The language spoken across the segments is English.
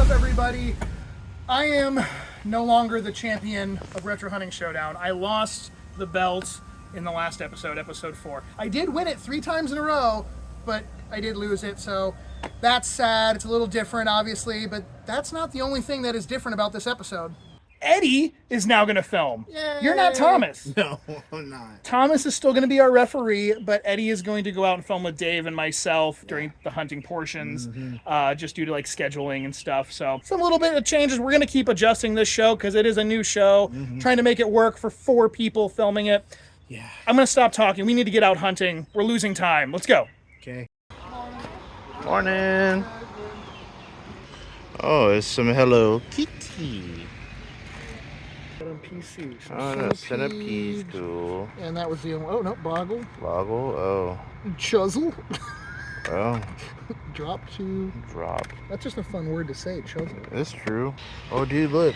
up, everybody? I am no longer the champion of Retro Hunting Showdown. I lost the belt in the last episode, episode 4. I did win it 3 times in a row, but I did lose it, so that's sad. It's a little different, obviously, but that's not the only thing that is different about this episode. Eddie is now going to film. Yay. You're not Thomas. No, I'm not. Thomas is still going to be our referee, but Eddie is going to go out and film with Dave and myself during the hunting portions, just due to like scheduling and stuff. So some little bit of changes. We're going to keep adjusting this show because it is a new show, trying to make it work for 4 people filming it. Yeah. I'm going to stop talking. We need to get out hunting. We're losing time. Let's go. Okay. Morning. Oh, it's some Hello Kitty. On PC. Oh, no, centipede, cool. And that was the oh no, Boggle. Boggle, oh. Chuzzle. Oh. Drop to. Drop. That's just a fun word to say, Chuzzle. That's true. Oh, dude, look.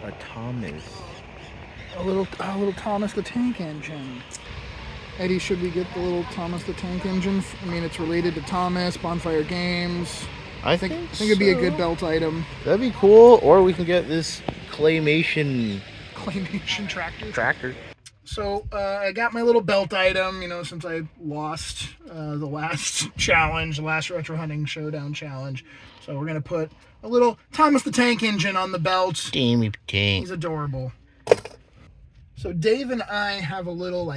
A Thomas. A little Thomas the Tank Engine. Eddie, should we get the little Thomas the Tank Engine? I mean, it's related to Thomas, Bonfire Games. I think it'd be a good belt item. That'd be cool. Or we can get this claymation tractor. So I got my little belt item, since I lost the last challenge, the last Retro Hunting Showdown challenge. So we're going to put a little Thomas the Tank Engine on the belt. Damn Tank. He's adorable. So Dave and I have a little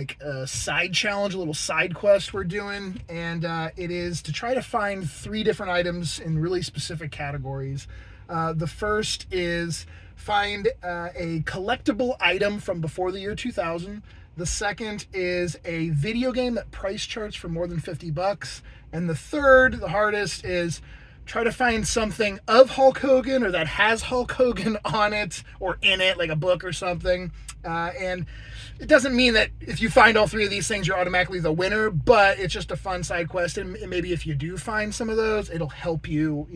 side challenge, a little side quest we're doing, and it is to try to find 3 different items in really specific categories. The first is find a collectible item from before the year 2000. The second is a video game that price charts for more than $50. And the third, the hardest, is try to find something of Hulk Hogan or that has Hulk Hogan on it or in it, like a book or something. And it doesn't mean that if you find all 3 of these things, you're automatically the winner, but it's just a fun side quest. And maybe if you do find some of those, it'll help you,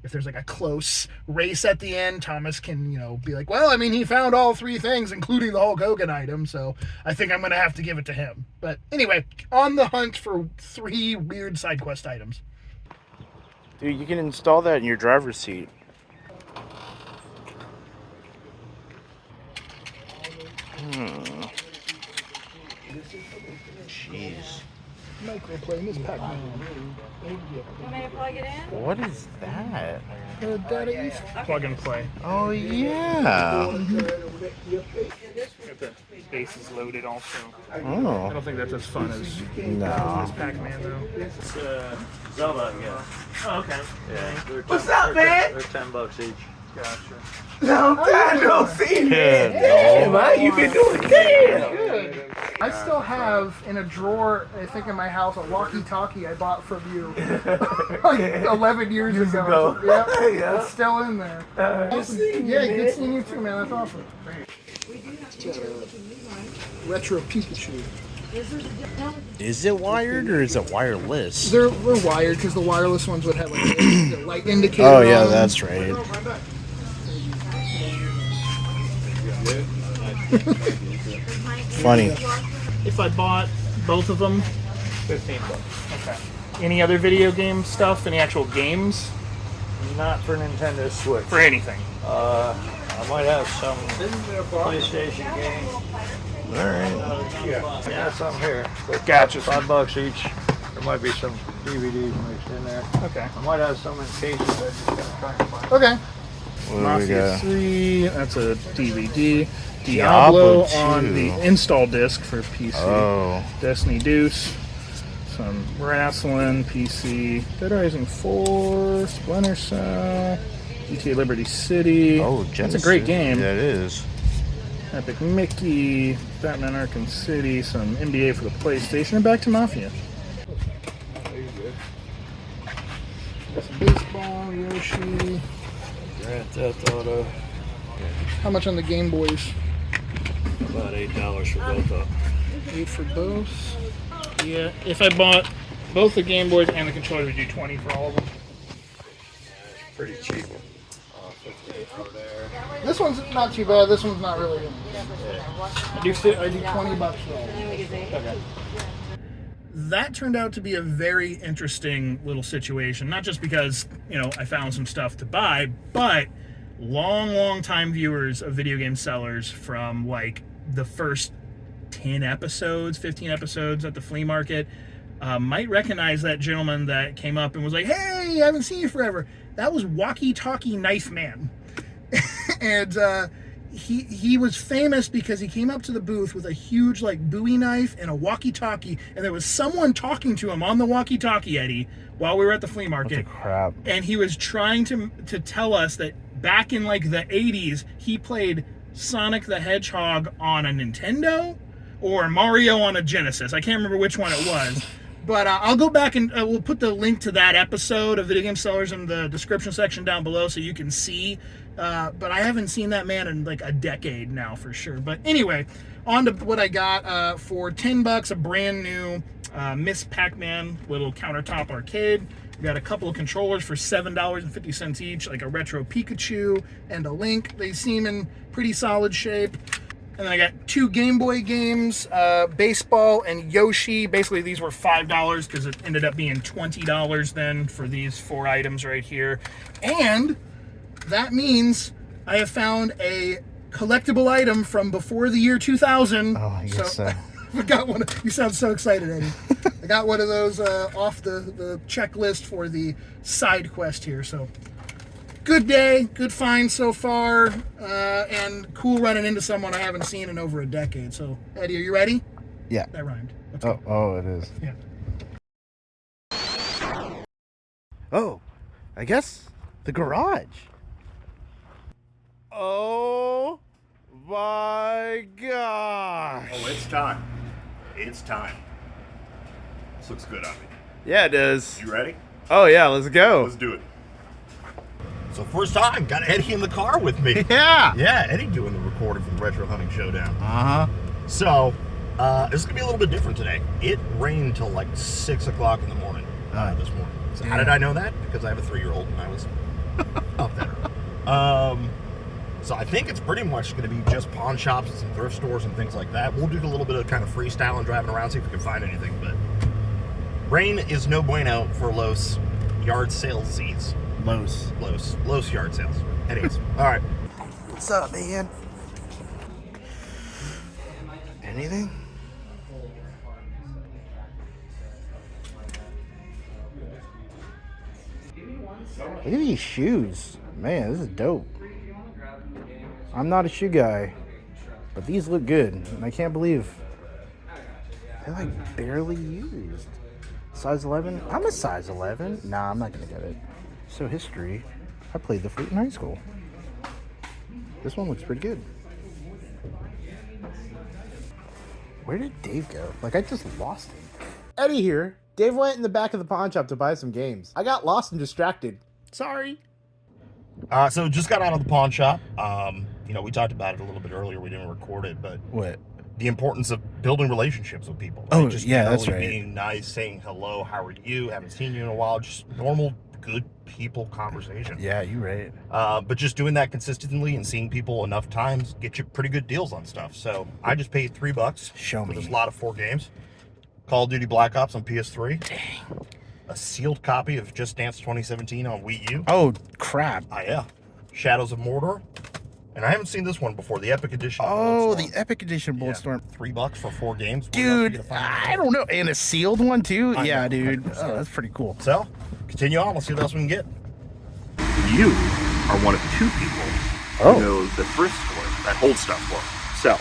if there's like a close race at the end, Thomas can, be like, well, I mean, he found all 3 things, including the Hulk Hogan item. So I think I'm going to have to give it to him. But anyway, on the hunt for 3 weird side quest items. Dude, you can install that in your driver's seat. Jeez. Microplane is Pac-Man. Want me to plug it in? What is that? Plug and play. Oh, yeah. The base is loaded also. Oh. I don't think that's as fun as No. Pac-Man, though. It's Zelda, yeah. Oh, okay. Yeah. What's up, man? They're $10 each. Gotcha. Long time no see, man. Yeah, Man, you been doing damn. Good. I still have in a drawer, I think in my house, a walkie-talkie I bought from you like 11 years ago. Yep, Yeah. it's still in there. Awesome. Yeah, good seeing you too, man. That's awesome. Retro Pikachu. Is it wired or is it wireless? They're wired because the wireless ones would have like the light indicator. Oh, yeah, on them. that's right. Funny. If I bought both of them, $15. okay. Any other video game stuff? Any actual games? Not for Nintendo Switch. For anything? I might have some PlayStation game. Alright. Yeah, some here. But Gotcha. $5 each. There might be some DVDs mixed in there. Okay. I might have some in cases. I just gotta try and find. Okay. What do we Mafia got? 3, that's a DVD. Diablo Diablo on 2. the install disc for PC. Oh. Destiny Deuce. Some Wrestling, PC. Dead Rising 4, Splinter Cell, GTA Liberty City. Oh, That's Genesis. a great game. Yeah, it is. Epic Mickey, Batman Arkham City, some NBA for the PlayStation, and back to Mafia. Got some baseball, Yoshi. Grand Theft Auto. How much on the Game Boys? About $8 for both of them. 8 for both. Yeah, if I bought both the Game Boys and the controller, would do 20 for all of them. Pretty cheap. 58 for there. This one's not too bad. This one's not really good. I do $20 for all of them. Okay. that turned out to be a very interesting little situation. Not just because, you know, I found some stuff to buy, but long time viewers of Video Game Sellers from like the first 10 episodes, 15 episodes at the flea market might recognize that gentleman that came up and was like, hey, I haven't seen you forever. That was Walkie Talkie Knife Man. And he was famous because he came up to the booth with a huge like Bowie knife and a walkie-talkie, and there was someone talking to him on the walkie-talkie, Eddie, while we were at the flea market. What the crap? And he was trying to tell us that back in like the 80s, he played Sonic the Hedgehog on a Nintendo or Mario on a Genesis. I can't remember which one it was. But I'll go back and we'll put the link to that episode of Video Game Sellers in the description section down below so you can see. But I haven't seen that man in like a decade now for sure. But anyway, on to what I got for $10, a brand new Miss Pac-Man little countertop arcade. We got a couple of controllers for $7.50 each, like a retro Pikachu and a Link. They seem in pretty solid shape. And then I got 2 Game Boy games, Baseball and Yoshi. Basically, these were $5 because it ended up being $20 then for these 4 items right here. And that means I have found a collectible item from before the year 2000. Oh, I guess so. I got one. You sound so excited, Eddie. I got one of those off the checklist for the side quest here. So good day, good find so far, and cool running into someone I haven't seen in over a decade. So, Eddie, are you ready? Yeah. That rhymed. Let's go. Oh, it is. Yeah. Oh, I guess the garage. Oh my gosh. Oh, it's time. It's time. This looks good on me. Yeah, it does. You ready? Oh yeah, let's go. Let's do it. So first time, got Eddie in the car with me. Yeah. Yeah, Eddie doing the recording for the Retro Hunting Showdown. Uh-huh. So, this is going to be a little bit different today. It rained till like 6 o'clock in the morning this morning. So how did I know that? Because I have a 3-year-old and I was up there. So I think it's pretty much going to be just pawn shops and some thrift stores and things like that. We'll do a little bit of kind of freestyle and driving around, see if we can find anything. But rain is no bueno for Los yard salesies. Los yard sales. Anyways, all right. What's up, man? Anything? Look at these shoes. Man, this is dope. I'm not a shoe guy, but these look good. And I can't believe they're like barely used. Size 11? I'm a size 11. Nah, I'm not going to get it. So history, I played the flute in high school. This one looks pretty good. Where did Dave go? Like, I just lost him. Eddie here. Dave went in the back of the pawn shop to buy some games. I got lost and distracted. Sorry. So just got out of the pawn shop. You know, we talked about it a little bit earlier. We didn't record it, but What? the importance of building relationships with people. Oh, just yeah, that's right. Being nice, saying hello, how are you? Haven't seen you in a while. Just normal, good people conversation. Yeah, you're right. But just doing that consistently and seeing people enough times get you pretty good deals on stuff. So I just paid $3 Show for me. this lot of 4 games. Call of Duty Black Ops on PS3. Dang. A sealed copy of Just Dance 2017 on Wii U. Oh, crap. Yeah. Shadows of Mordor. And I haven't seen this one before, the Epic Edition. Oh, Bulletstorm. the Epic Edition Bulletstorm. $3 for 4 games. Dude, I don't know. And a sealed one, too? Yeah, dude. Oh, that's pretty cool. So, continue on. Let's see what else we can get. You are one of 2 people who know the thrift store that holds stuff for them. So,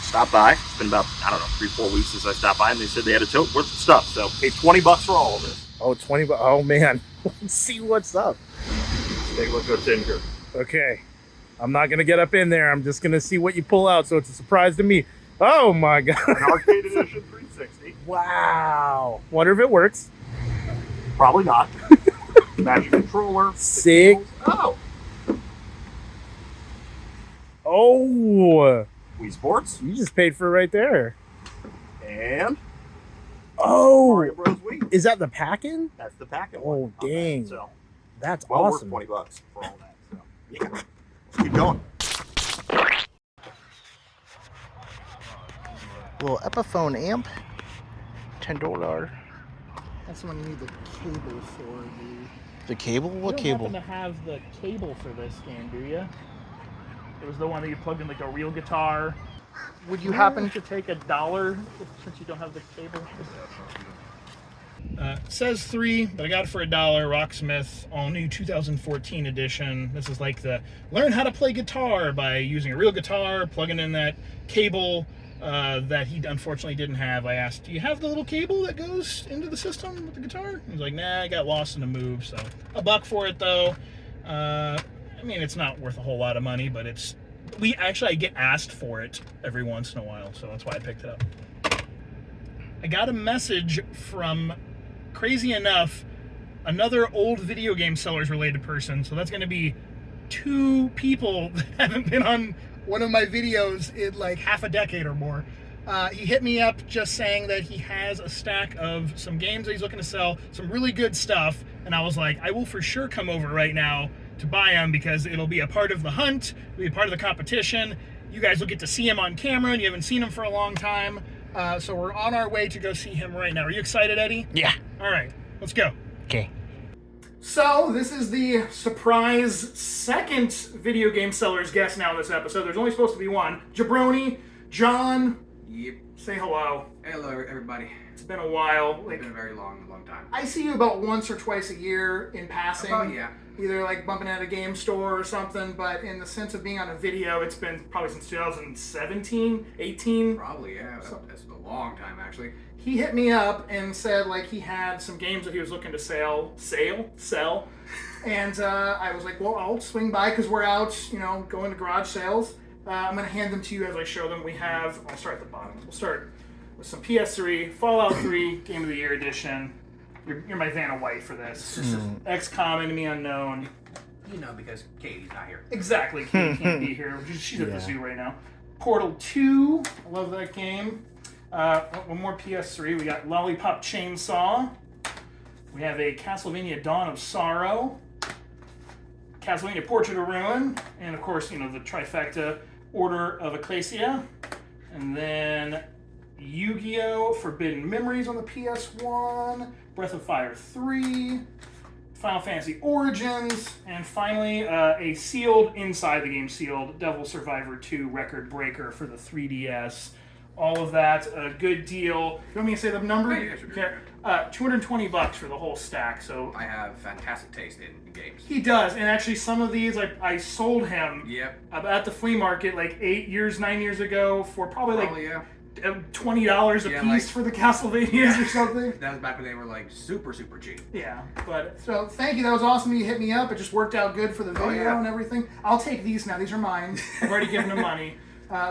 stop by. It's been about, 3-4 weeks since I stopped by, and they said they had a tote worth of stuff. So, paid $20 for all of this. Oh, 20 bucks. Oh, man. Let's see what's up. Take a look what's in here. Okay. I'm not going to get up in there. I'm just going to see what you pull out, so it's a surprise to me. Oh, my God. An Arcade Edition 360. Wow. Wonder if it works. Probably not. Magic controller. Sick. Oh. Oh. Wii Sports. You just paid for it right there. And Oh. Mario Bros. Wii. Is that the pack-in? That's the packet. Oh, one. dang. So, That's well awesome. worth $20 for all that. So, yeah. Keep going. Little Epiphone amp. $10. That's the one you need the cable for, dude. The cable? What You don't cable? happen to have the cable for this game, do you? It was the one that you plugged in like a real guitar. Would you happen to take $1 since you don't have the cable? Says 3, but I got it for $1. Rocksmith, all new 2014 edition. This is like the learn how to play guitar by using a real guitar, plugging in that cable that he unfortunately didn't have. I asked, do you have the little cable that goes into the system with the guitar? He's like, nah, I got lost in the move. So $1 for it though. I mean, it's not worth a whole lot of money, but it's I get asked for it every once in a while, so that's why I picked it up. I got a message from, crazy enough, another old video game sellers related person. So that's going to be 2 people that haven't been on one of my videos in like half a decade or more. He hit me up just saying that he has a stack of some games that he's looking to sell, some really good stuff. And I was like, I will for sure come over right now to buy them because it'll be a part of the hunt, it'll be a part of the competition. You guys will get to see him on camera and you haven't seen him for a long time. So we're on our way to go see him right now. Are you excited, Eddie? Yeah. All right, let's go. Okay. So this is the surprise second video game seller's guest now in this episode. There's only supposed to be one. Jabroni, John. Yep. Say hello. Hello, everybody. It's been a while. It's been a very long time. I see you about once or twice a year in passing. Oh, yeah. Either like bumping at a game store or something, but in the sense of being on a video, It's been probably since 2017, 18. Probably, yeah. That's a long time, actually. he hit me up and said like he had some games that he was looking to sell. And I was like, well, I'll swing by because we're out, going to garage sales. I'm going to hand them to you as I show them. I'll start at the bottom. We'll start with some PS3, Fallout 3, Game of the Year Edition. You're my Vanna White for this. XCOM, Enemy Unknown. Because Katie's not here. Exactly, Katie can't be here. She's at the zoo right now. Portal 2, I love that game. One more PS3, we got Lollipop Chainsaw. We have a Castlevania Dawn of Sorrow. Castlevania Portrait of Ruin. And of course, the trifecta Order of Ecclesia. And then Yu-Gi-Oh! Forbidden Memories on the PS1. Breath of Fire 3. Final Fantasy Origins, and finally a sealed, inside the game sealed, Devil Survivor 2 Record Breaker for the 3DS. All of that, a good deal. You want me to say the number? Yeah, sure. Okay. $220 for the whole stack. So I have fantastic taste in games. he does, and actually some of these I sold him Yep. at the flea market like 9 years ago for probably yeah. $20 a Yeah, piece like- for the Castlevanias or something. That was back when they were like super cheap. Yeah, but So thank you. That was awesome. You hit me up. It just worked out good for the video yeah. and everything. I'll take these now. These are mine. I've already given them money.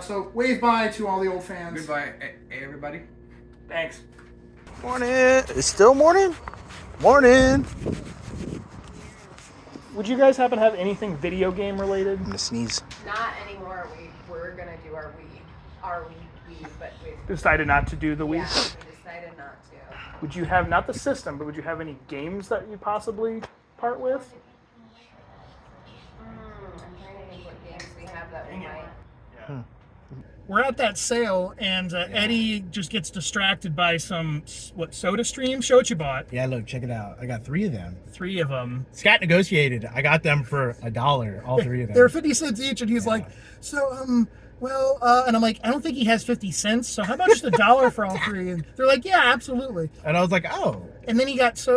So wave bye to all the old fans. Goodbye, hey, everybody. thanks. Morning. It's still morning? Morning. Would you guys happen to have anything video game related? I'm gonna sneeze. Not anymore. We're gonna do our Wii, but we Decided not to do the Wii. yeah, we decided not to. Would you have, not the system, but would you have any games that you possibly part with? I'm trying to think what games we have that we Dang it. might. We're at that sale, and Eddie just gets distracted by some, Soda Stream? Show what you bought. Yeah, look, check it out. I got 3 of them. 3 of them. Scott negotiated. I got them for $1, all 3 of them. They're 50 cents each, and he's like, so, and I'm like, I don't think he has 50 cents, so how about just $1 for all 3? And they're like, yeah, absolutely. And I was like, oh. And then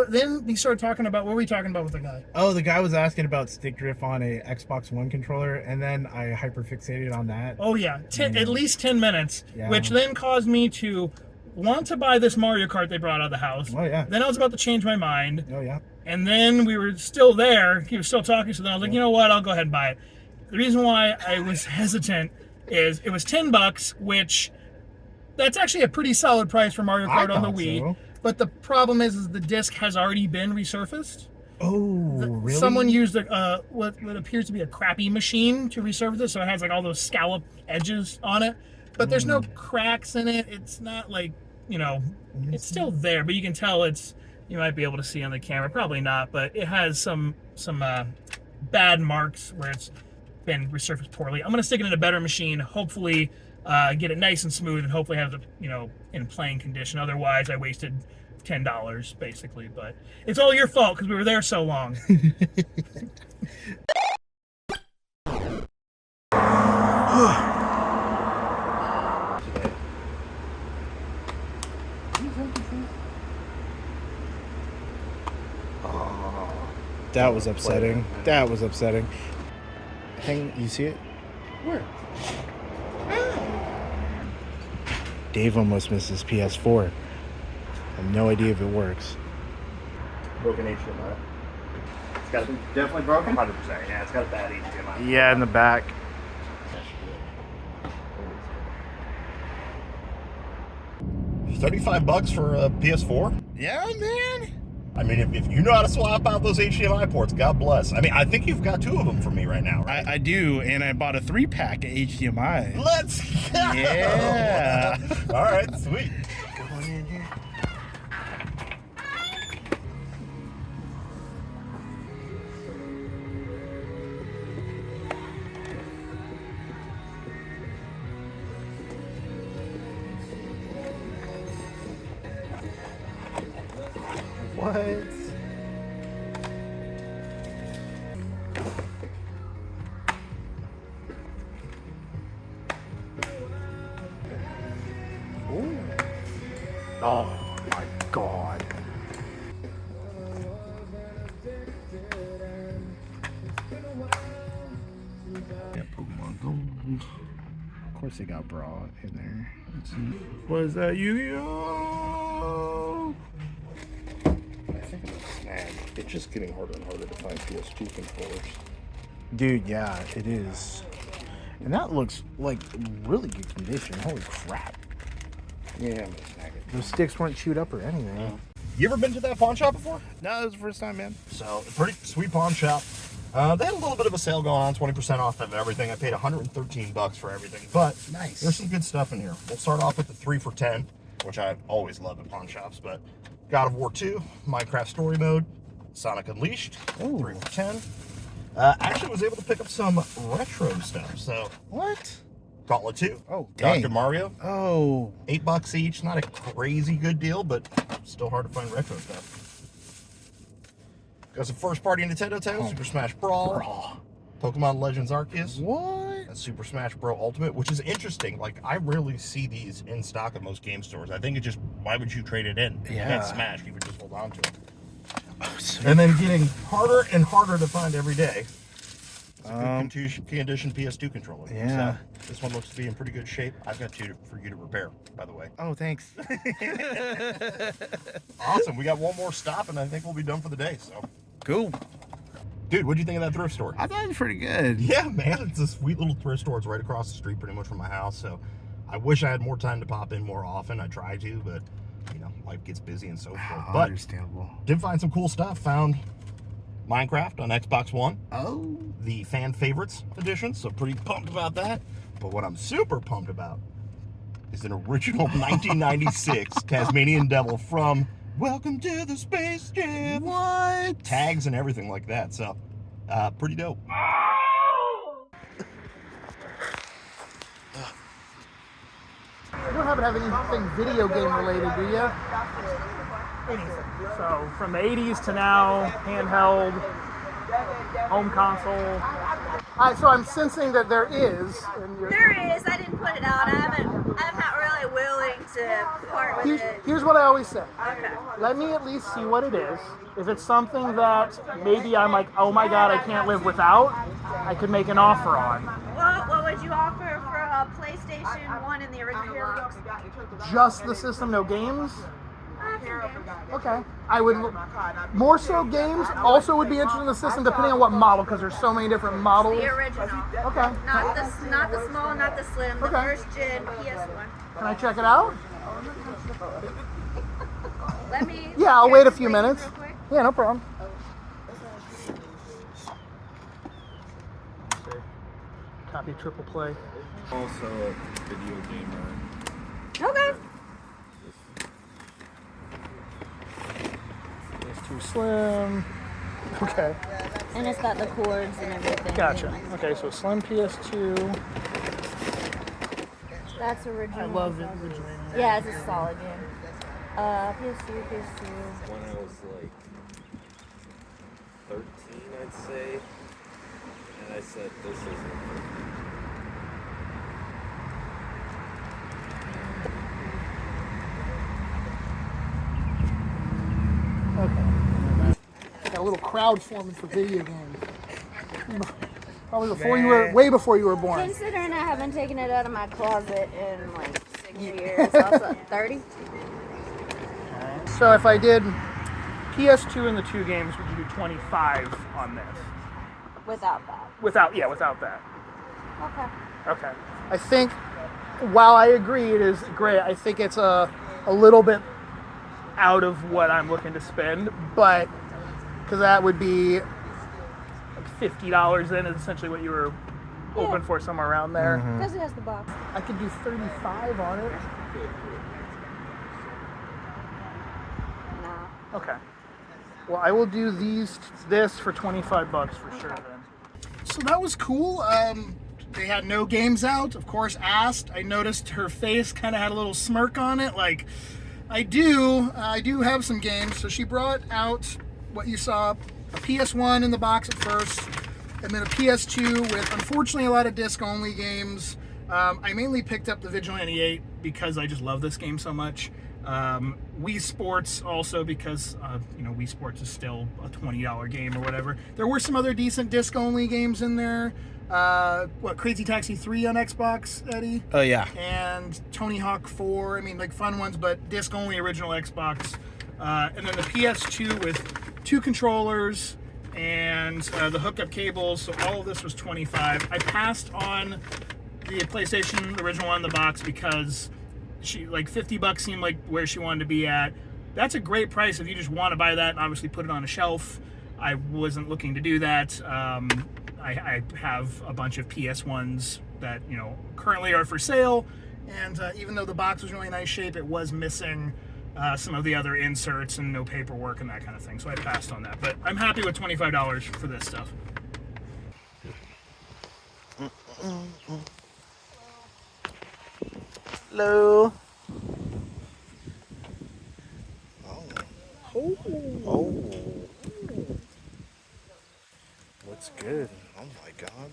then he started talking about, what were we talking about with the guy? Oh, the guy was asking about stick drift on a Xbox One controller, and then I hyperfixated on that. Oh, yeah. At least 10 minutes, Yeah. which then caused me to want to buy this Mario Kart they brought out of the house. Oh, yeah. Then I was about to change my mind. Oh, yeah. And then we were still there. He was still talking, so then I was like, you know what? I'll go ahead and buy it. The reason why I was hesitant is it was $10, which that's actually a pretty solid price for Mario Kart on the thought Wii. so. But the problem is the disc has already been resurfaced. Oh, really? Someone used what appears to be a crappy machine to resurface it, so it has like all those scallop edges on it. But there's no cracks in it. It's not like, it's still there, but you can tell you might be able to see on the camera. Probably not, but it has some bad marks where it's been resurfaced poorly. I'm going to stick it in a better machine. Hopefully get it nice and smooth, and hopefully have it, you know, in playing condition. Otherwise, I wasted $10 basically. But it's all your fault because we were there so long. That was upsetting. That was upsetting. Hang, you see it? Where? Dave almost missed his PS4. I have no idea if it works. Broken HDMI. It's got definitely broken. 100%. Yeah, it's got a bad HDMI. Yeah, in the back. $35 for a PS4? Yeah, man. I mean, if you know how to swap out those HDMI ports, God bless. I mean, I think you've got 2 of them for me right now, right? I do, and I bought a 3-pack of HDMI. Let's go! Yeah. All right, sweet. Going in here. What? Ooh. Oh my God. Yeah, Pokemon Gold. Of course they got Brawl in there. Let's see. Was that Yu-Gi-Oh? I think it's a snag. It's just getting harder and harder to find PS2 controllers. Dude, yeah, it is. And that looks like really good condition. Holy crap. Yeah, I'm gonna snag it. Those sticks weren't chewed up or anything. You ever been to that pawn shop before? No, that was the first time, man. So, a pretty sweet pawn shop. They had a little bit of a sale going on, 20% off of everything. I paid $113 for everything, but Nice. There's some good stuff in here. We'll start off with the 3 for $10, which I always love at pawn shops, but God of War 2, Minecraft Story Mode, Sonic Unleashed, Ooh. 3 for $10. Actually was able to pick up some retro stuff, so What? Gauntlet 2, Oh, dang. Dr. Mario, Oh. $8 each. Not a crazy good deal, but still hard to find retro stuff. Got some first-party Nintendo titles, Super Smash Brawl, Pokemon Legends Arceus, What? and Super Smash Bros. Ultimate, which is interesting. Like, I rarely see these in stock at most game stores. I think it just, why would you trade it in? If you can't Yeah. Smash, you would just hold on to it. Oh, so And then getting harder and harder to find every day. It's a Um, good condition PS2 controller. yeah. So, this one looks to be in pretty good shape. I've got 2 for you to repair, by the way. Oh, thanks. Awesome. We got one more stop, and I think we'll be done for the day. So, Cool. dude, what'd you think of that thrift store? I thought it was pretty good. Yeah, man, it's a sweet little thrift store. It's right across the street pretty much from my house. So, I wish I had more time to pop in more often. I try to, but, you know, life gets busy and so forth. But Understandable. did find some cool stuff. Found Minecraft on Xbox One. Oh. The fan favorites edition, so pretty pumped about that. But what I'm super pumped about is an original 1996 Tasmanian Devil from Welcome to the Space Jam. What? Tags and everything like that. So, pretty dope. You don't happen to have anything video game related, do you? Anything. So from the 80s to now, handheld, home console. So I'm sensing that there is. And you're, There is. I didn't put it out. I'm not really willing to part with it. here's what I always say. Okay. Let me at least see what it is. If it's something that maybe I'm like, oh my god, I can't live without, I could make an offer on. What would you offer for a PlayStation 1 in the original? Just the system, no games? Okay. I would more so games. Also would be interested in the system depending on what model, because there's so many different models. The original. Okay. Not the small, not the slim. The Okay. first gen PS1. Can I check it out? Let me. Yeah, I'll wait a few real minutes. quick. Yeah, no problem. Copy triple play. Also a video gamer. Okay. It's too slim. Okay. And it's got the cords and everything. Gotcha. Okay, so slim PS2. That's original. I love it originally. Yeah, it's a solid game. PS2. When I was like 13, I'd say, and I said, "This isn't." Okay. Got a little crowd forming for video games. Probably before you were, way before you were born. Considering I haven't taken it out of my closet in like 6 years, also 30. So if I did PS2 and the 2 games, would you do 25 on this? Without that. Without that. Okay. Okay. I think, while I agree it is great, I think it's a little bit out of what I'm looking to spend, but because that would be like $50 in is essentially what you were hoping for, somewhere around there. Because it has the box. I could do 35 on it. Nah. Okay. Well, I will do this for $25 for sure then. So that was cool. They had no games out. Of course, asked. I noticed her face kind of had a little smirk on it, like, I do have some games. So she brought out what you saw, a PS1 in the box at first, and then a PS2 with, unfortunately, a lot of disc-only games. I mainly picked up the Vigilante 8 because I just love this game so much. Wii Sports also because, Wii Sports is still a $20 game or whatever. There were some other decent disc-only games in there. Crazy Taxi 3 on Xbox, Eddie? Oh, yeah. And Tony Hawk 4, like fun ones, but disc-only original Xbox. And then the PS2 with 2 controllers and the hookup cables, so all of this was $25. I passed on the PlayStation, the original one in the box, because she, like, $50 seemed like where she wanted to be at. That's a great price if you just want to buy that and obviously put it on a shelf. I wasn't looking to do that. I have a bunch of PS1s that, currently are for sale, and even though the box was really nice shape, it was missing some of the other inserts and no paperwork and that kind of thing, so I passed on that. But I'm happy with $25 for this stuff. Hello. Oh. Looks good. Oh my god.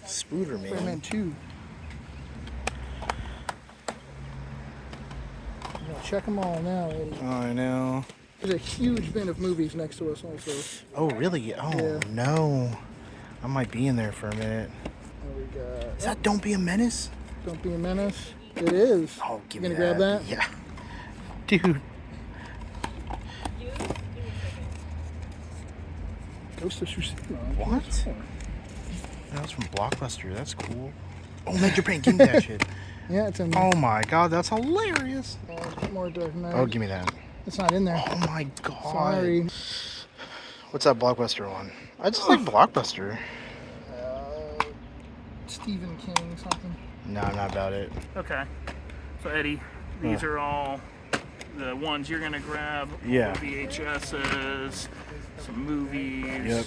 Spooderman. Spider-Man 2. Check them all now, Eddie. Oh, I know. There's a huge bin of movies next to us also. Oh, really? Oh, yeah. No. I might be in there for a minute. What we got? Is that Don't Be a Menace? Don't Be a Menace. It is. Oh, give you me gonna grab that? Yeah. Dude. Ghost of Tsushima. What? That's from Blockbuster. That's cool. Oh, Major Pain. Give me that shit. Yeah, it's in there. Oh my god, that's hilarious. More Dark Knight. Oh, give me that. It's not in there. Oh my god. Sorry. What's that Blockbuster one? I just like Blockbuster. Stephen King something. No, not about it. Okay. So Eddie, these are all the ones you're gonna grab. Yeah. VHSs, some movies. Yep.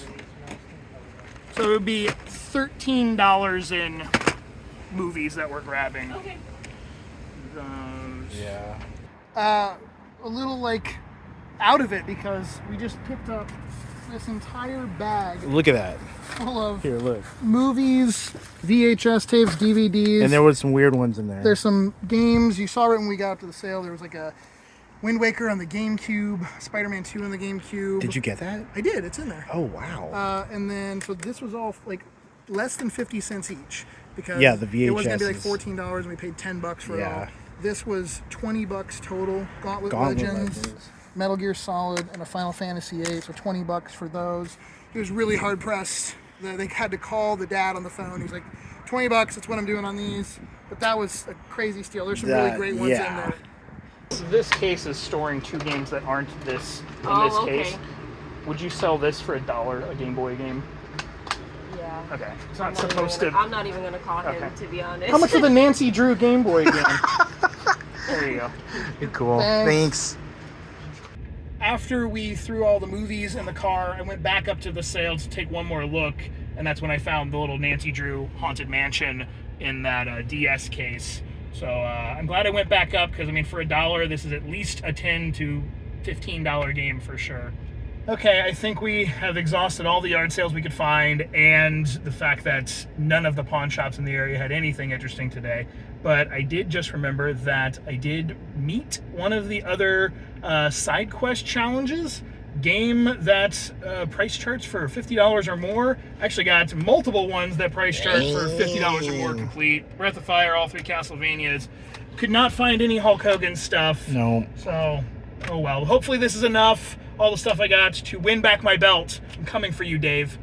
So it would be $13 in movies that we're grabbing. Okay. Those. Yeah. A little out of it because we just picked up this entire bag Look at that. full of Here, look. movies, VHS tapes, DVDs. And there was some weird ones in there. There's some games. You saw it when we got up to the sale. There was a Wind Waker on the GameCube, Spider-Man 2 on the GameCube. Did you get that? I did. It's in there. Oh, wow. And then, so this was all less than 50 cents each. Because Yeah, the VHS it was going to be is- $14 and we paid $10 for it all. Yeah. This was $20 total. Gauntlet Gauntlet Legends, Legends. Metal Gear Solid, and a Final Fantasy 8, so $20 for those. He was really hard pressed. They had to call the dad on the phone. He's like, $20, that's what I'm doing on these. But that was a crazy steal. There's some really great ones in there. This case is storing 2 games that aren't in this case. Would you sell this for $1, a Game Boy game? Yeah. Okay. It's not supposed to. I'm not even gonna call him, Okay. to be honest. How much for the Nancy Drew Game Boy game? There you go. You're cool. Thanks. Thanks. After we threw all the movies in the car, I went back up to the sale to take one more look, and that's when I found the little Nancy Drew Haunted Mansion in that DS case. So I'm glad I went back up, because I mean, for $1, this is at least a $10 to $15 game for sure. Okay, I think we have exhausted all the yard sales we could find, and the fact that none of the pawn shops in the area had anything interesting today. But I did just remember that I did meet one of the other side quest challenges. Game that price charts for $50 or more. I actually got multiple ones that price chart for $50 or more complete. Breath of Fire, all 3 Castlevanias. Could not find any Hulk Hogan stuff. No. So, oh well. Hopefully this is enough. All the stuff I got to win back my belt. I'm coming for you, Dave.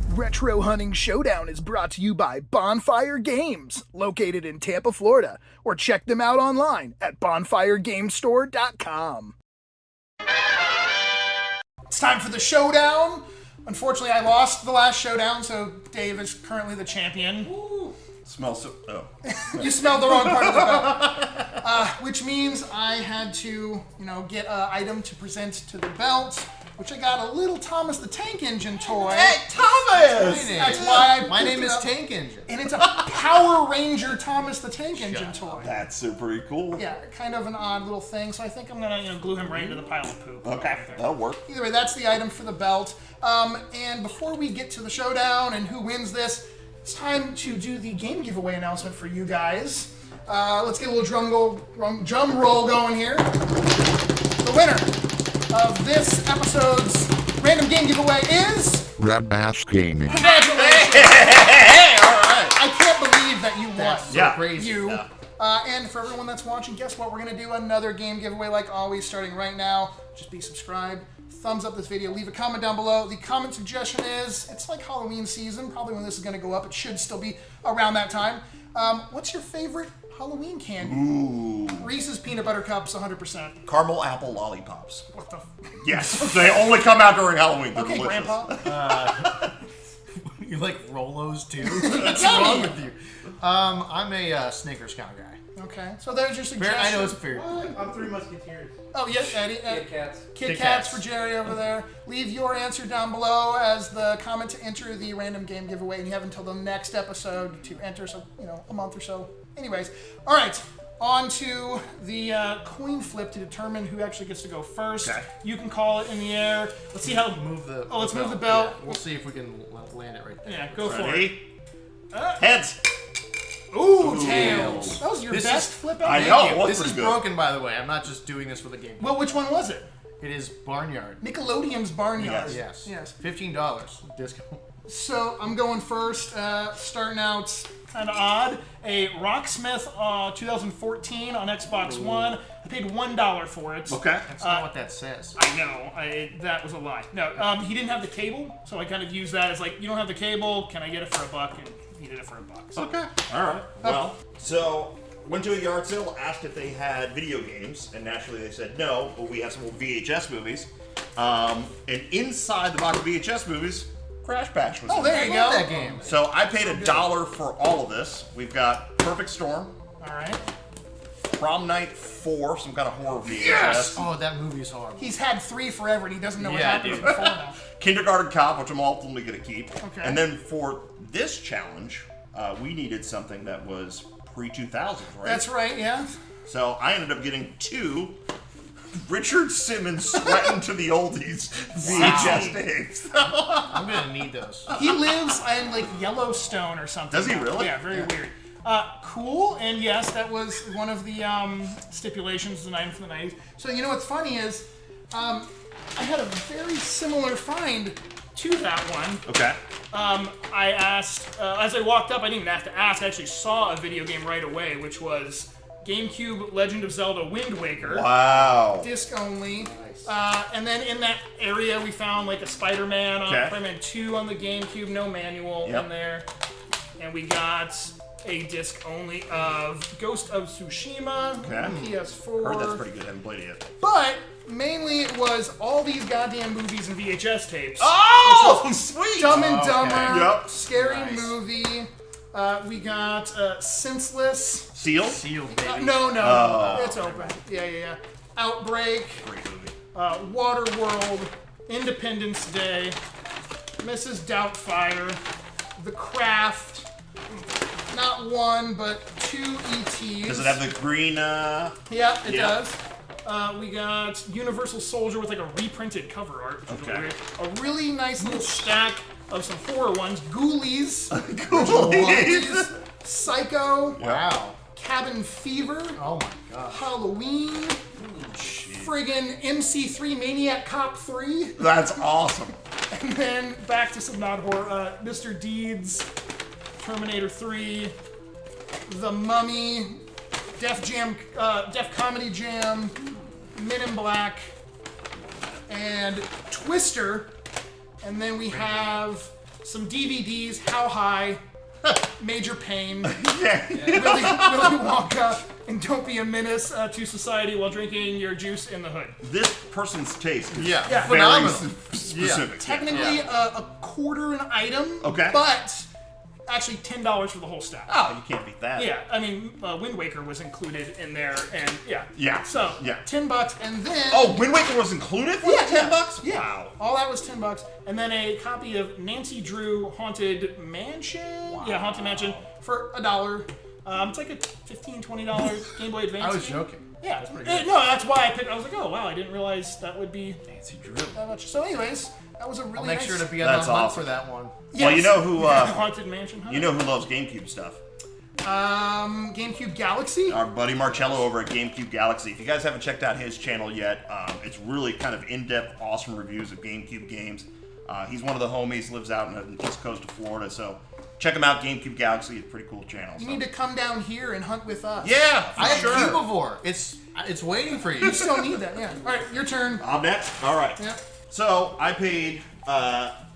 Retro Hunting Showdown is brought to you by Bonfire Games, located in Tampa, Florida, or check them out online at bonfiregamestore.com. It's time for the showdown. Unfortunately, I lost the last showdown, so Dave is currently the champion. Smells so. Oh. You smelled the wrong part of the belt. Which means I had to, get an item to present to the belt, which I got a little Thomas the Tank Engine toy. Hey, Thomas! That's why my name is Tank Engine. And it's a Power Ranger Thomas the Tank Engine toy. That's super cool. Yeah, kind of an odd little thing. So I think I'm gonna, glue him right into the pile of poop. Okay, that'll work. Either way, that's the item for the belt. And before we get to the showdown and who wins this, it's time to do the game giveaway announcement for you guys. Let's get a little drum roll going here. The winner of this episode's random game giveaway is Red Bass Gaming. Congratulations! Hey, all right. I can't believe that you won. That's so crazy. And for everyone that's watching, guess what? We're going to do another game giveaway like always, starting right now. Just be subscribed. Thumbs up this video. Leave a comment down below. The comment suggestion is, it's like Halloween season. Probably when this is going to go up. It should still be around that time. What's your favorite Halloween candy? Ooh. Reese's Peanut Butter Cups, 100%. Caramel apple lollipops. What the? Yes, they only come out during Halloween. They're Okay, delicious. Grandpa. You like Rolos too? What's wrong with you? I'm a Snickers kind of guy. Okay, so there's your suggestion. I know it's fair. I'm 3 Musketeers. Oh, yes, Eddie. Kit Kats. Kit Kats for Jerry over there. Leave your answer down below as the comment to enter the random game giveaway, and you have until the next episode to enter, so, a month or so. Anyways, all right, on to the coin flip to determine who actually gets to go first. Okay. You can call it in the air. Let's see how... Move the. Let's move the belt. Yeah, we'll see if we can land it right there. Yeah, go for it. Ready? Heads. Ooh, tails. That was your best flip ever. I know. It was This is pretty good. broken, by the way. I'm not just doing this for the game. Well, which one was it? It is Barnyard. Nickelodeon's Barnyard. Yes. Yes. $15 discount. So I'm going first, starting out kind of odd. A Rocksmith 2014 on Xbox One. I paid $1 for it. Okay. That's not what that says. I know. That was a lie. No, he didn't have the cable, so I kind of used that as like, you don't have the cable, can I get it for $1? And he did it for $1. So. Okay. All right. Well, so went to a yard sale, asked if they had video games, and naturally they said no, but we have some VHS movies. And inside the box of VHS movies, Crash Bash was. Oh, there you go. That game. So I paid $1 for all of this. We've got Perfect Storm, All right. Prom Night 4, some kind of horror VHS. Yes! Oh, that movie's horrible. He's had 3 forever, and he doesn't know what Yeah, happened dude. before now. Kindergarten Cop, which I'm ultimately going to keep. Okay. And then for this challenge, we needed something that was pre-2000s, right? That's right, yeah. So I ended up getting 2 Richard Simmons Sweating to the Oldies VHS tapes. I'm gonna need those. He lives in like Yellowstone or something. Does he really? Yeah, very weird. Cool, and yes, that was one of the stipulations, the item from the 90s. So you know what's funny is, I had a very similar find to that one. Okay. I asked, as I walked up, I didn't even have to ask, I actually saw a video game right away, which was GameCube Legend of Zelda Wind Waker. Wow. Disc only. And then in that area we found like a Spider-Man on Spider-Man 2 on the GameCube, no manual in there. And we got a disc only of Ghost of Tsushima on PS4. Heard that's pretty good, haven't played it yet. But mainly it was all these goddamn movies and VHS tapes. Oh, sweet! Dumb and Dumber, Yep. Scary Movie. We got Senseless. Sealed? Sealed, baby. No, Oh. it's open. Yeah. Outbreak. Great movie. Waterworld. Independence Day. Mrs. Doubtfire. the Craft. Not one, but 2 ETs. Does it have the green? Yeah, it does. We got Universal Soldier with like a reprinted cover art, which is really weird. A really nice little stack of some horror ones. Ghoulies. Ghoulies. Psycho. Wow. Cabin Fever. Oh my god. Halloween. Friggin' MC3 Maniac Cop 3. That's awesome. And then back to some non-horror. Mr. Deeds. Terminator 3. The Mummy. Def Comedy Jam. Men in Black. And Twister. And then we have some DVDs. How High. Major Pain. Willy Wonka. And Don't Be a Menace to Society while drinking your juice in the hood. This person's taste is Yeah. very Phenomenal. specific. Technically a quarter an item. Okay. But actually $10 for the whole stack. Oh, you can't beat that. Yeah, I mean, Wind Waker was included in there, and yeah. Yeah. So, Yeah. $10, and then... Oh, Wind Waker was included for the $10? Yeah. Wow. All that was $10, and then a copy of Nancy Drew Haunted Mansion? Wow. Yeah, Haunted Mansion for $1. It's like a $15, $20 Game Boy Advance I was game. joking. Yeah. That's pretty good. No, that's why I picked... I was like, oh, wow, I didn't realize that would be... Nancy Drew. That much. So anyways, that was a really I'll make nice... sure to be on That's the hunt awesome. for that one. Yes. Well, you know who... Haunted Mansion Hunt? You know who loves GameCube stuff? GameCube Galaxy? Our buddy Marcello over at GameCube Galaxy. If you guys haven't checked out his channel yet, it's really kind of in-depth, awesome reviews of GameCube games. He's one of the homies, lives out in the east coast of Florida, so check him out, GameCube Galaxy. It's a pretty cool channel. You So. need to come down here and hunt with us. Yeah, I have sure. Cubivore. It's waiting for you. You still need that, yeah. All right, your turn. I'm next? All right. Yeah. So, I paid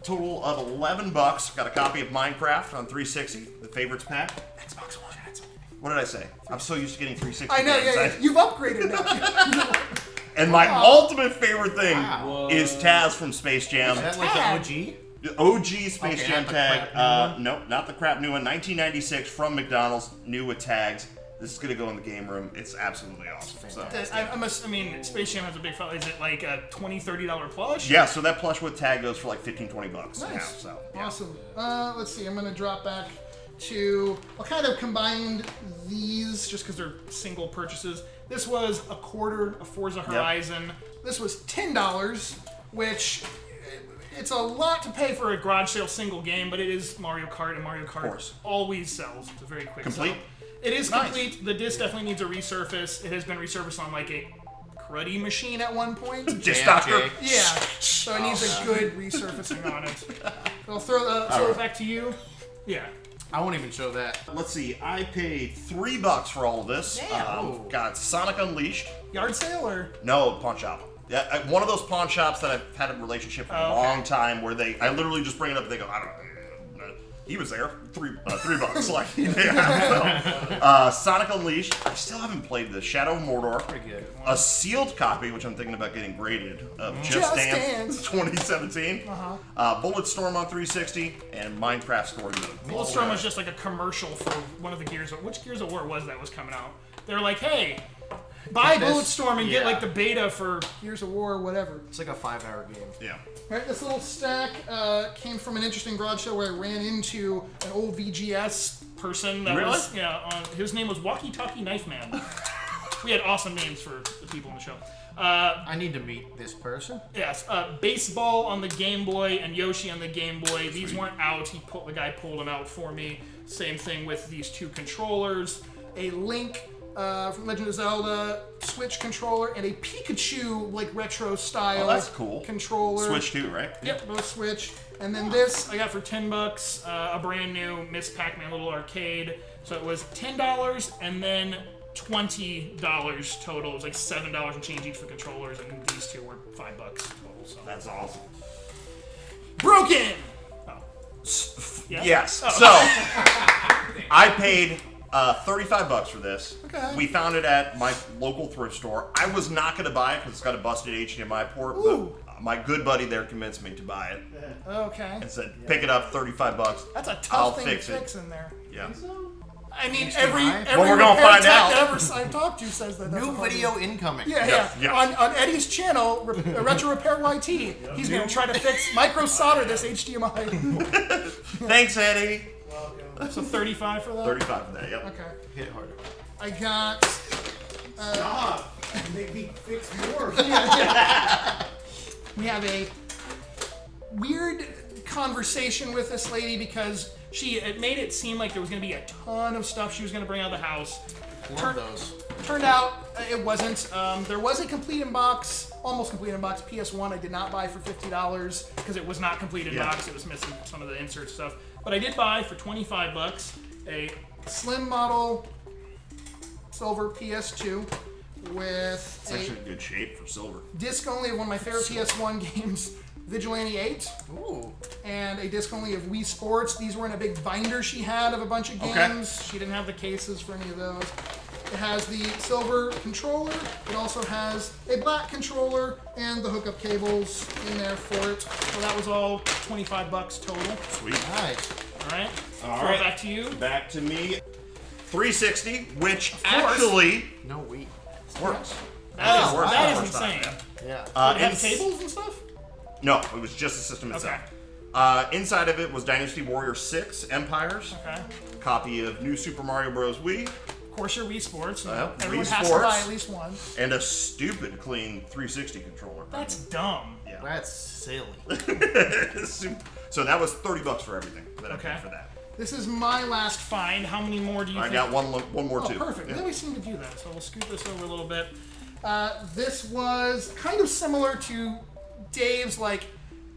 total of $11. Got a copy of Minecraft on 360, the favorites pack. Xbox One. What did I say? I'm so used to getting 360 I know, games. yeah. You've upgraded now. And my ultimate favorite thing is Taz from Space Jam. Is that like the OG? OG Space Jam not the tag. crap new one? Nope, not the crap new one. 1996 from McDonald's, new with tags. This is gonna go in the game room. It's absolutely awesome. So. I mean, Space Jam has a big file. Is it like a $20, $30 plush? Yeah, so that plush with tag goes for like $15, $20 Nice. now. So yeah. Awesome. Let's see. I'm gonna drop back to. I kind of combined these just because they're single purchases. This was a quarter of Forza Horizon. This was $10, which it's a lot to pay for a garage sale single game, but it is Mario Kart, and Mario Kart always sells. It's a very quick Complete? sell. It is complete. The disc definitely needs a resurface. It has been resurfaced on like a cruddy machine at one point. Disc Doctor? Yeah. So it needs a good resurfacing on it. I'll throw it back to you. Yeah. I won't even show that. Let's see. I paid $3 for all of this. Damn. Got Sonic Unleashed. Yard sale or? No, pawn shop. Yeah, one of those pawn shops that I've had a relationship for a long time, where I literally just bring it up and they go, I don't know. He was there. $3. Like, yeah. So, Sonic Unleashed. I still haven't played this. Shadow of Mordor. Pretty good. A sealed copy, which I'm thinking about getting graded, of Just Dance 2017. Bulletstorm on 360, and Minecraft Story Mode. Bulletstorm was just like a commercial for one of the Gears of... Which Gears of War was that was coming out? They were like, hey, buy Bulletstorm and get like the beta for Gears of War or whatever. It's like a 5-hour game. Yeah. All right, this little stack came from an interesting garage sale where I ran into an old VGS person that was... his name was Walkie Talkie Knife Man. We had awesome names for the people in the show. I need to meet this person. Yes, Baseball on the Game Boy and Yoshi on the Game Boy. These weren't out. The guy pulled them out for me. Same thing with these two controllers. A Link from Legend of Zelda Switch controller and a Pikachu like retro style. Oh, that's cool. Controller. Switch too, right? Yep, both Switch. And then this I got for $10. A brand new Miss Pac-Man little arcade. So it was $10 and then $20 total. It was like $7 and change each for controllers, and these two were $5 total. So That's awesome. broken. Yeah? Yes. So I paid $35 for this. Okay. We found it at my local thrift store. I was not going to buy it because it's got a busted HDMI port, but my good buddy there convinced me to buy it. Okay. And said, pick it up, $35. That's a tough I'll thing fix to it. fix in there. Yeah. I mean, HDMI? every Well, we're repair gonna find tech out. that I've talked to says that. That's New a hard video one. incoming. Yeah. On Eddie's channel, Retro Repair YT, he's going to try to fix micro solder this HDMI. Thanks, Eddie. So 35 for that? 35 for that, yep. Okay. Hit it harder. I got... Stop. Make me fix more. We have a weird conversation with this lady because it made it seem like there was going to be a ton of stuff she was going to bring out of the house. Love those. Turned out it wasn't. There was a complete in box, almost complete in box PS1 I did not buy for $50 because it was not complete in box. It was missing some of the insert stuff. But I did buy for $25 a slim model silver PS2 with It's actually in good shape for silver. disc only of one of my favorite PS1 games, Vigilante 8. Ooh. And a disc only of Wii Sports. These were in a big binder she had of a bunch of games. She didn't have the cases for any of those. It has the silver controller. It also has a black controller and the hookup cables in there for it. So that was all $25 total. Sweet. Nice. All right. All right. Back to you. Back to me. 360, which actually No Wii. works. That is insane. Yeah. Did it have cables and stuff? No, it was just the system itself. Inside of it was Dynasty Warrior 6 Empires. Okay. Copy of New Super Mario Bros. Wii. Of course, your Wii Sports. Wii Everyone has to Sports. buy at least one. And a stupid clean 360 controller. That's dumb. Yeah. That's silly. So that was $30 for everything that I paid for that. This is my last find. How many more do you I think? got one more too. Perfect. Yeah. We always seem to do that, so we'll scoot this over a little bit. This was kind of similar to Dave's, like,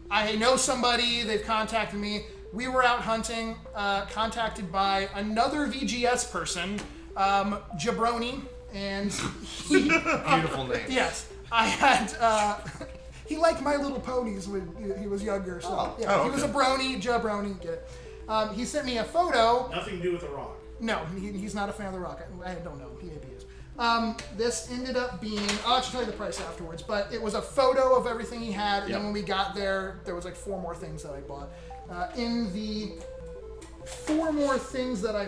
I know somebody, they've contacted me. We were out hunting, contacted by another VGS person, Jabroni, and he... Beautiful name. Yes. I had... he liked My Little Ponies when he was younger, so... He was a brony, Jabroni, get it. He sent me a photo. Nothing to do with The Rock. No, he's not a fan of The Rock. I don't know. He maybe is. This ended up being, I'll actually tell you the price afterwards, but it was a photo of everything he had, and then when we got there, there was like 4 more things that I bought. In the 4 more things that I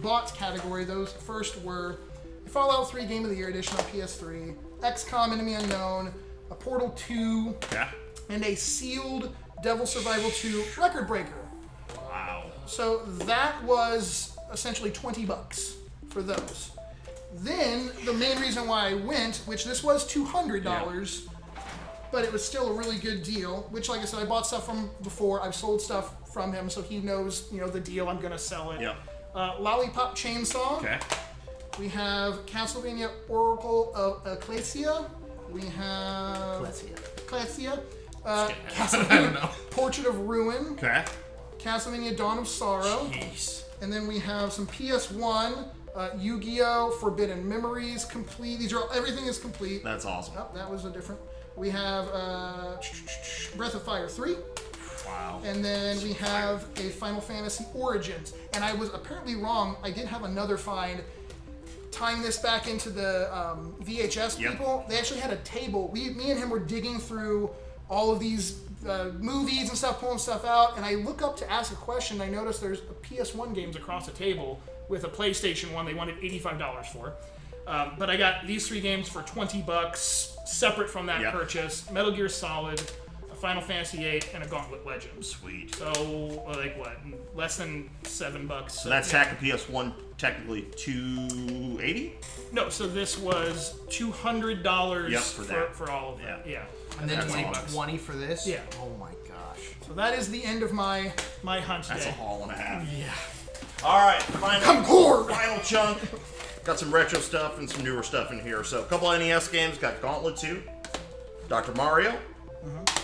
bought category, those first were a Fallout 3 Game of the Year edition on PS3, XCOM Enemy Unknown, a Portal 2, and a sealed Devil Survival 2 Record Breaker. Wow. So that was essentially $20 for those. Then the main reason why I went, which this was $200, but it was still a really good deal. Which, like I said, I bought stuff from before. I've sold stuff from him, so he knows, the deal. I'm gonna sell it. Lollipop Chainsaw. Okay. We have Castlevania Oracle of Ecclesia. We have Ecclesia. Castlevania Portrait of Ruin. Okay. Castlevania Dawn of Sorrow. Jeez. And then we have some PS1, Yu-Gi-Oh! Forbidden Memories complete. Everything is complete. That's awesome. Oh, that was a different. We have Breath of Fire 3. Wow. And then we have a Final Fantasy Origins. And I was apparently wrong. I did have another find. Tying this back into the VHS people, they actually had a table. Me and him were digging through all of these movies and stuff, pulling stuff out, and I look up to ask a question. I noticed there's PS1 games across the table with a PlayStation 1 they wanted $85 for. But I got these 3 games for $20, separate from that purchase. Metal Gear Solid, a Final Fantasy VIII, and a Gauntlet Legends. Sweet. So, like what? Less than $7. So that's tack the PS1 technically $280? No, so this was $200 for all of that. Yeah. And then $20. 20 for this? Yeah. Oh my gosh. So that is the end of my hunt That's day. a haul and a half. Yeah. All right, final chunk. Got some retro stuff and some newer stuff in here. So a couple NES games. Got Gauntlet 2, Dr. Mario.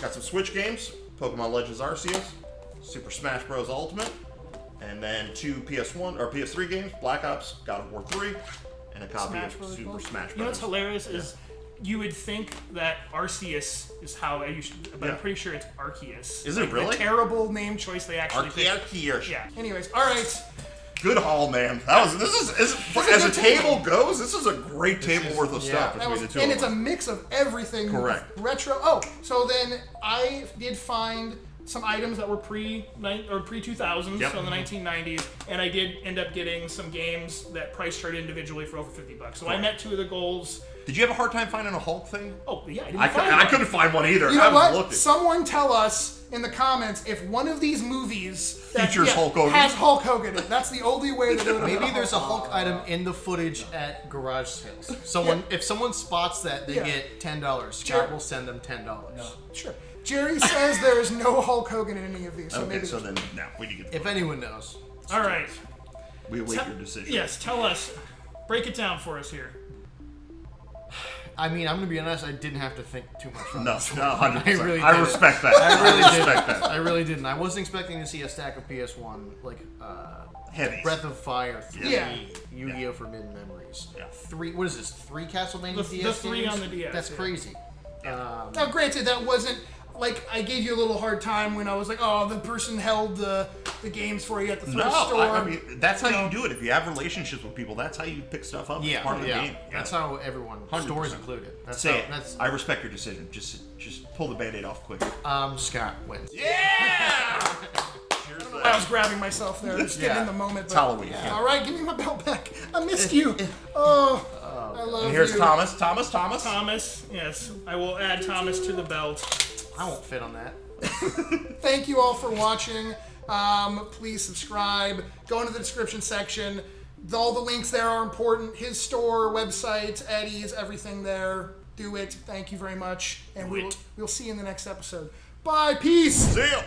Got some Switch games, Pokemon Legends Arceus, Super Smash Bros. Ultimate, and then 2 PS1 or PS3 games, Black Ops, God of War 3, and a copy of Super Smash Bros. You know what's hilarious is you would think that Arceus is how you should, but I'm pretty sure it's Arceus. Is it really? The terrible name choice they actually picked. Arceus. Yeah. Anyways, all right. Good haul, man. This is as a table goes. This is a great table worth of stuff between the two. And of it's a them. mix of everything. Correct. Retro. Oh, so then I did find some items that were pre-2000s, Yep. so in the 1990s, and I did end up getting some games that price charted individually for over $50. So I met 2 of the goals. Did you have a hard time finding a Hulk thing? Oh, yeah, I couldn't find one either. You know I was what? looking. Someone tell us in the comments if one of these movies Features Hulk Hogan. has Hulk Hogan in it. That's the only way that it would Maybe there's a Hulk item in the footage at garage sales. If someone spots that, they get $10. Scott will send them $10. Sure. Jerry says there is no Hulk Hogan in any of these. So Okay, maybe so then now we need to get. If anyone knows. All right. We await your decision. Yes, tell us. Break it down for us here. I mean, I'm gonna be honest. I didn't have to think too much. No, 100%. I really I didn't. respect that. I really respect didn't. that. I really didn't. I wasn't expecting to see a stack of PS1 like Heavies. Breath of Fire, 3, Yeah. Yu-Gi-Oh! Forbidden Memories. Yeah. 3. What is this? 3 Castlevania The DS 3 games? on the DS, That's yeah. crazy. Now, granted, that wasn't like I gave you a little hard time when I was like, "Oh, the person held the games for you at the thrift store." I mean that's how you do it. If you have relationships with people, that's how you pick stuff up. Yeah, It's part of the game. That's how everyone. 100%. Stores included. That's Say how, it. That's I respect your decision. Just pull the Band-Aid off quick. Scott wins. Yeah. I was grabbing myself there, just getting in the moment. It's Halloween. Yeah. All right, give me my belt back. I missed you. Oh, I love you. And here's Thomas. Thomas, yes. I will add Thomas to the belt. I won't fit on that. Thank you all for watching. Please subscribe. Go into the description section. All the links there are important. His store, website, Eddie's, everything there. Do it. Thank you very much. And we'll see you in the next episode. Bye. Peace. See ya.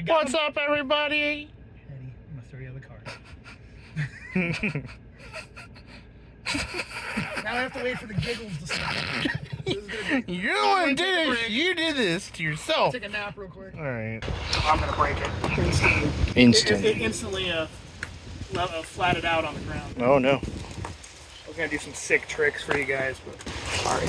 What's up, everybody? Eddie, I'm gonna throw you out of the car. Now I have to wait for the giggles to stop. You did this to yourself. Take a nap real quick. All right. I'm gonna break it. Instant. It instantly flatted out on the ground. Oh no. I was gonna do some sick tricks for you guys, but sorry.